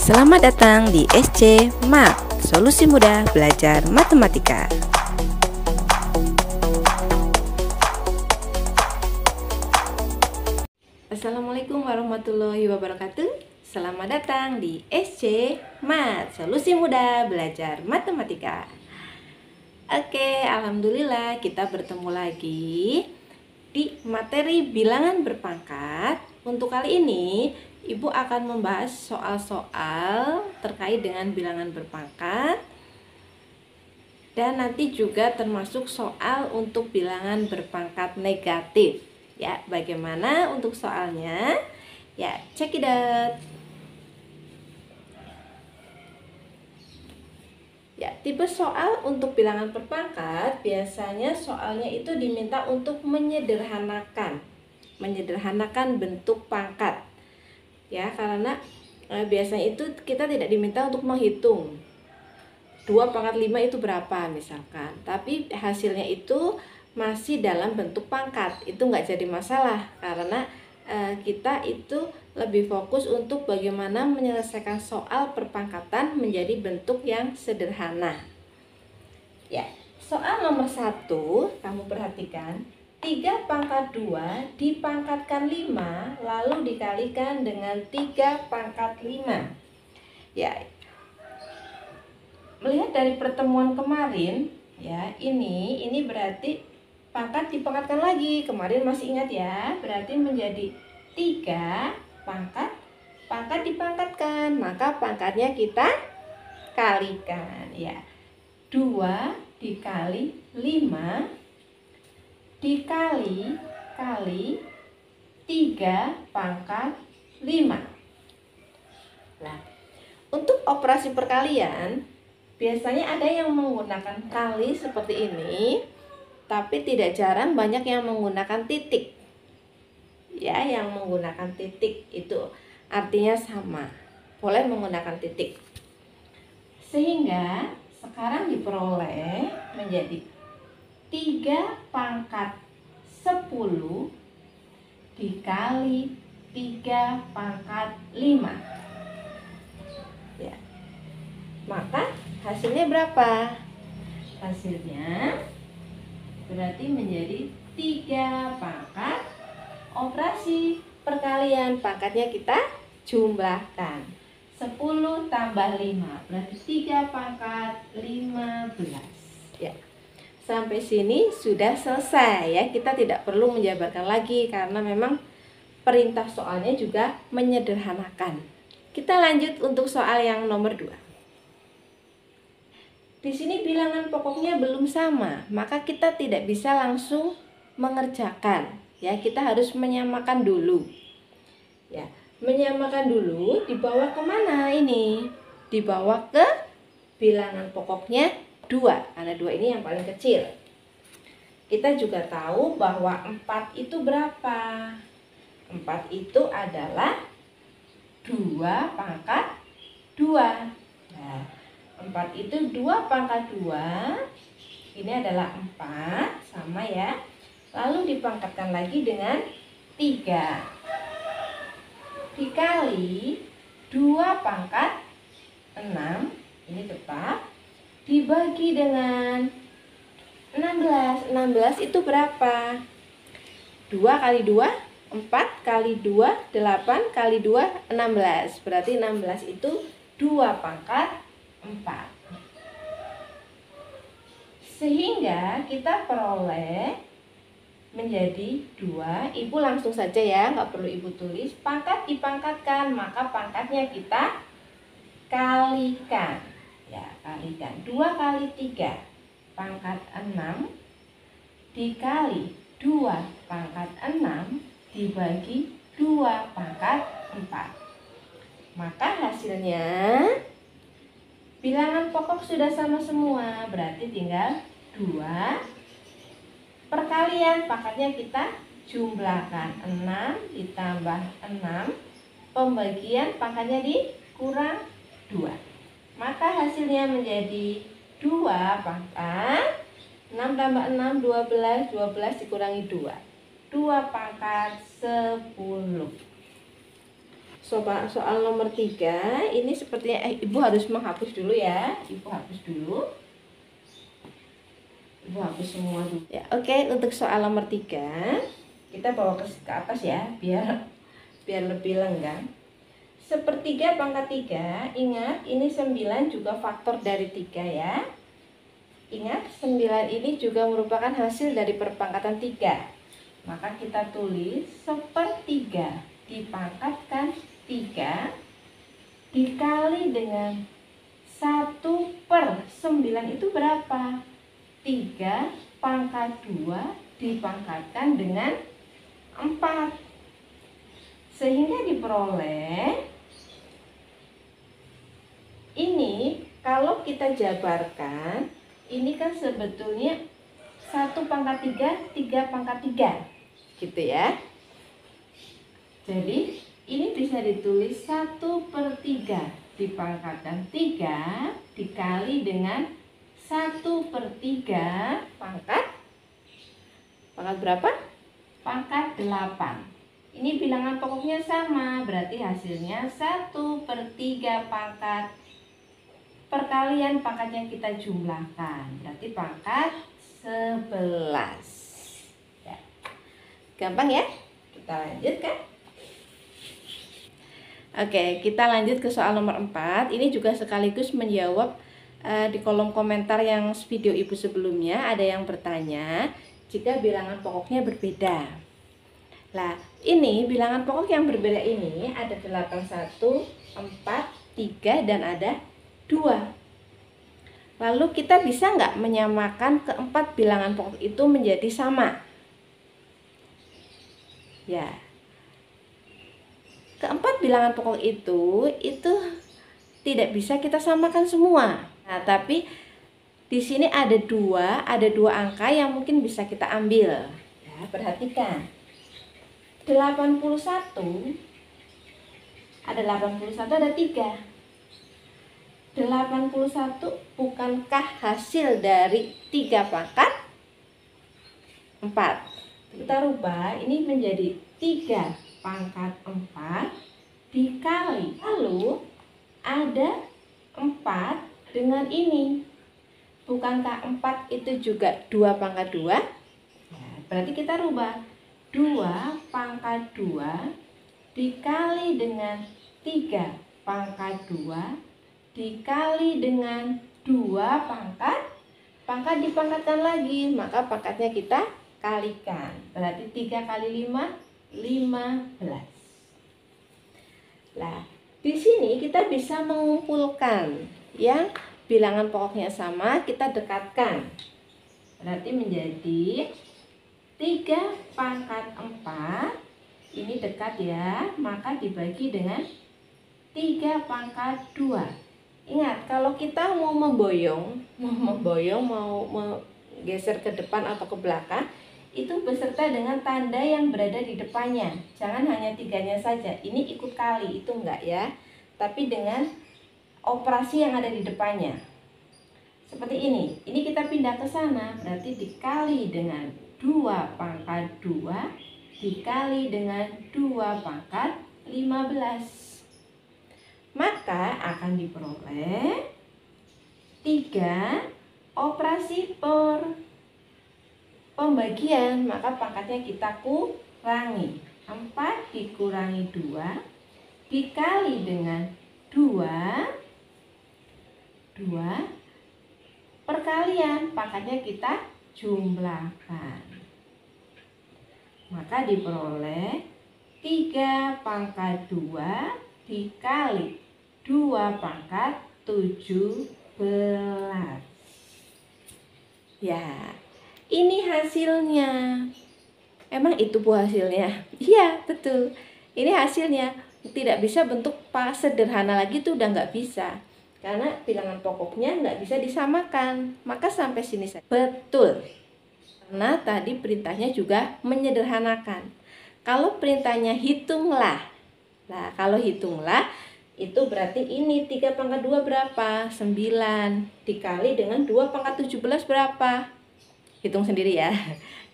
Selamat datang di SC Mat, solusi mudah belajar matematika. Assalamualaikum warahmatullahi wabarakatuh. Selamat datang di SC Mat, solusi mudah belajar matematika. Oke, alhamdulillah kita bertemu lagi di materi bilangan berpangkat. Untuk kali ini Ibu akan membahas soal-soal terkait dengan bilangan berpangkat, dan nanti juga termasuk soal untuk bilangan berpangkat negatif. Ya, bagaimana untuk soalnya? Ya, check it out. Ya, tipe soal untuk bilangan berpangkat biasanya soalnya itu diminta untuk menyederhanakan bentuk pangkat. Ya, karena biasanya itu kita tidak diminta untuk menghitung 2 pangkat 5 itu berapa misalkan, tapi hasilnya itu masih dalam bentuk pangkat. Itu nggak jadi masalah karena kita itu lebih fokus untuk bagaimana menyelesaikan soal perpangkatan menjadi bentuk yang sederhana. Ya, soal nomor 1 kamu perhatikan, 3 pangkat 2 dipangkatkan 5 lalu dikalikan dengan 3 pangkat 5. Ya, melihat dari pertemuan kemarin, ya, ini berarti pangkat dipangkatkan lagi. Kemarin masih ingat ya, berarti menjadi 3 pangkat dipangkatkan, maka pangkatnya kita kalikan, ya. 2 dikali 5 dikali 3 pangkat 5. Nah, untuk operasi perkalian biasanya ada yang menggunakan kali seperti ini, tapi tidak jarang banyak yang menggunakan titik. Ya, yang menggunakan titik itu artinya sama. Boleh menggunakan titik. Sehingga sekarang diperoleh menjadi 3 pangkat 10 dikali 3 pangkat 5. Ya. Maka hasilnya berapa? Hasilnya berarti menjadi 3 pangkat operasi perkalian. Pangkatnya kita jumlahkan. 10 tambah 5 berarti 3 pangkat 15. Ya. Sampai sini sudah selesai ya. Kita tidak perlu menjabarkan lagi karena memang perintah soalnya juga menyederhanakan. Kita lanjut untuk soal yang nomor 2. Di sini bilangan pokoknya belum sama, maka kita tidak bisa langsung mengerjakan. Ya, kita harus menyamakan dulu. Ya, menyamakan dulu dibawa kemana ini? Dibawa ke bilangan pokoknya 2, karena 2 ini yang paling kecil. Kita juga tahu bahwa 4 itu berapa? 4 itu adalah 2 pangkat 2. Nah, 4 itu 2 pangkat 2. Ini adalah 4, sama ya. Lalu dipangkatkan lagi dengan 3. Dikali 2 pangkat 6. Ini tetap. Dibagi dengan 16. 16 itu berapa? 2 kali 2, 4 kali 2, 8 kali 2, 16. Berarti 16 itu 2 pangkat 4. Sehingga kita peroleh menjadi 2. Ibu langsung saja ya, nggak perlu ibu tulis. Pangkat dipangkatkan, maka pangkatnya kita kalikan. Ya, kalikan 2 kali 3 pangkat 6 dikali 2 pangkat 6 dibagi 2 pangkat 4. Maka hasilnya bilangan pokok sudah sama semua, berarti tinggal 2. Perkalian pangkatnya kita jumlahkan, 6 ditambah 6, pembagian pangkatnya dikurang 2. Maka hasilnya menjadi 2 pangkat 6 tambah 6, 12, 12 dikurangi 2, 2 pangkat 10. soal nomor 3 ini sepertinya Ibu harus menghapus dulu ya. Ibu hapus dulu. Ibu hapus semua dulu. Ya, oke, untuk soal nomor 3 kita bawa ke atas ya, biar lebih lenggang. Sepertiga pangkat 3, ingat ini 9 juga faktor dari 3 ya. Ingat 9 ini juga merupakan hasil dari perpangkatan 3. Maka kita tulis sepertiga dipangkatkan 3 dikali dengan 1/9 itu berapa? 3 pangkat 2 dipangkatkan dengan 4. Sehingga diperoleh ini kalau kita jabarkan, ini kan sebetulnya 1/3, 3/3 gitu ya. Jadi ini bisa ditulis 1/3 dipangkatkan 3 dikali dengan 1/3 pangkat berapa? Pangkat 8. Ini bilangan pokoknya sama, berarti hasilnya 1/3 pangkat perkalian pangkat yang kita jumlahkan, berarti pangkat 11 ya. Gampang ya, kita lanjutkan. Oke, kita lanjut ke soal nomor 4. Ini juga sekaligus menjawab di kolom komentar yang video Ibu sebelumnya. Ada yang bertanya jika bilangan pokoknya berbeda. Nah, ini bilangan pokok yang berbeda ini ada 81, 4, 3 dan ada 2. Lalu kita bisa nggak menyamakan keempat bilangan pokok itu menjadi sama? Ya, keempat bilangan pokok itu tidak bisa kita samakan semua. Nah, tapi di sini ada dua angka yang mungkin bisa kita ambil. Ya, perhatikan. 81 ada 3. 81 bukankah hasil dari 3 pangkat 4? Kita rubah ini menjadi 3 pangkat 4 dikali, lalu ada 4 dengan ini. Bukankah 4 itu juga 2 pangkat 2? Nah, berarti kita rubah 2 pangkat 2 dikali dengan 3 pangkat 2 dikali dengan 2 pangkat dipangkatkan lagi, maka pangkatnya kita kalikan, berarti 3 kali 5, 15. Nah, di sini kita bisa mengumpulkan yang bilangan pokoknya sama, kita dekatkan, berarti menjadi 3 pangkat 4, ini dekat ya, maka dibagi dengan 3 pangkat 2. Ingat, kalau kita mau memboyong, mau menggeser ke depan atau ke belakang, itu beserta dengan tanda yang berada di depannya. Jangan hanya 3-nya saja, ini ikut kali, itu enggak ya. Tapi dengan operasi yang ada di depannya. Seperti ini kita pindah ke sana, berarti dikali dengan 2 pangkat 2 dikali dengan 2 pangkat 15. Maka akan diperoleh 3 operasi pembagian, maka pangkatnya kita kurangi. 4 dikurangi 2 dikali dengan 2 perkalian pangkatnya kita jumlahkan. Maka diperoleh 3 pangkat 2 dikali 2 pangkat 17. Ya, ini hasilnya. Emang itu Bu hasilnya? Iya, betul. Ini hasilnya. Tidak bisa bentuk sederhana lagi, tuh udah nggak bisa. Karena bilangan pokoknya nggak bisa disamakan. Maka sampai sini saja. Betul. Karena tadi perintahnya juga menyederhanakan. Kalau perintahnya hitunglah. Nah, kalau hitunglah itu berarti ini 3 pangkat 2 berapa? 9 dikali dengan 2 pangkat 17 berapa? Hitung sendiri ya.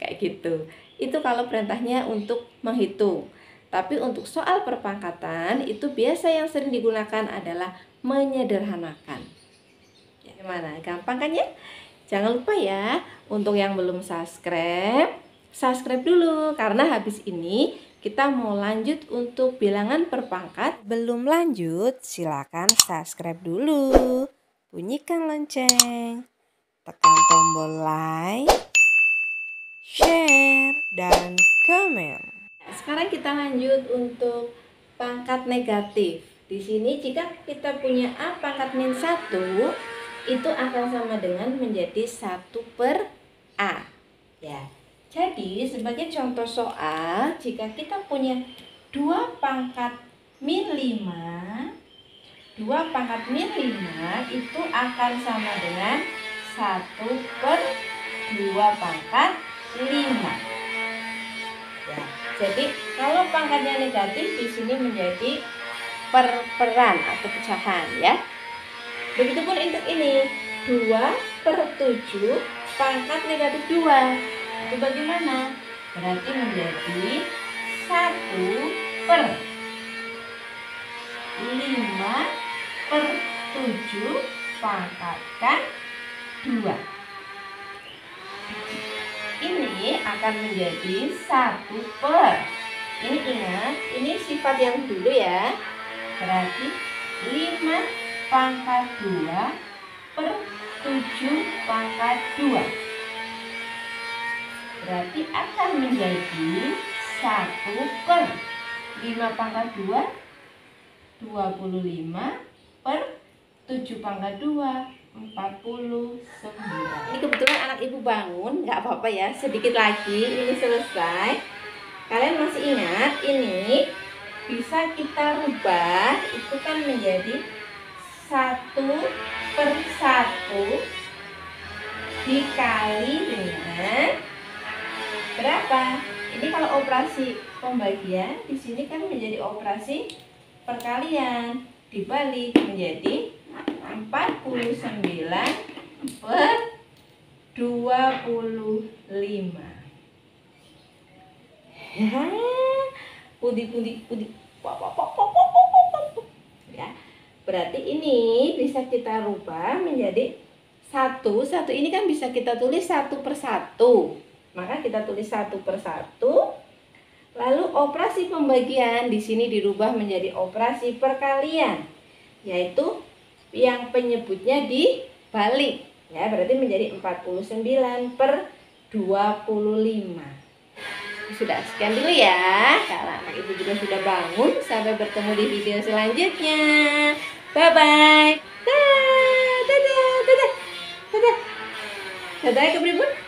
Kayak gitu. Itu kalau perintahnya untuk menghitung. Tapi untuk soal perpangkatan itu biasa yang sering digunakan adalah menyederhanakan. Ya, gimana? Gampang kan ya? Jangan lupa ya, untuk yang belum subscribe dulu karena habis ini kita mau lanjut untuk bilangan perpangkat. Belum lanjut, silakan subscribe dulu. Bunyikan lonceng. Tekan tombol like, share, dan komen. Sekarang kita lanjut untuk pangkat negatif. Di sini jika kita punya A pangkat min 1, itu akan sama dengan menjadi 1/A. Ya. Jadi sebagai contoh soal, jika kita punya 2 pangkat min 5, 2 pangkat min 5 itu akan sama dengan 1/2 pangkat 5. Ya, jadi kalau pangkatnya negatif di sini menjadi perperan atau pecahan ya. Begitupun untuk ini 2/7 pangkat negatif 2. Itu bagaimana? Berarti menjadi 1/5/7 pangkatkan 2. Ini akan menjadi 1/. Ini ingat, ini sifat yang dulu ya. Berarti 5 pangkat 2/7 pangkat 2. Berarti akan menjadi 1/5 pangkat 2, 25/7 pangkat 2, 49. Ini kebetulan anak ibu bangun, nggak apa-apa ya, sedikit lagi ini selesai. Kalian masih ingat ini bisa kita rubah, itu kan menjadi 1/1 dikali dengan berapa? Ini kalau operasi pembagian di sini kan menjadi operasi perkalian, dibalik menjadi 49/25. Ya, pudi. Ya, berarti ini bisa kita rubah menjadi 1 ini kan bisa kita tulis 1/1. Maka kita tulis 1/1. Lalu operasi pembagian di sini dirubah menjadi operasi perkalian, yaitu yang penyebutnya dibalik. Ya, berarti menjadi 49/25. Sudah, sekian dulu ya. Kalau anak ibu juga sudah bangun. Sampai bertemu di video selanjutnya. Bye bye. Dadah, dadah, dadah, dadah. Dadah ke pribun.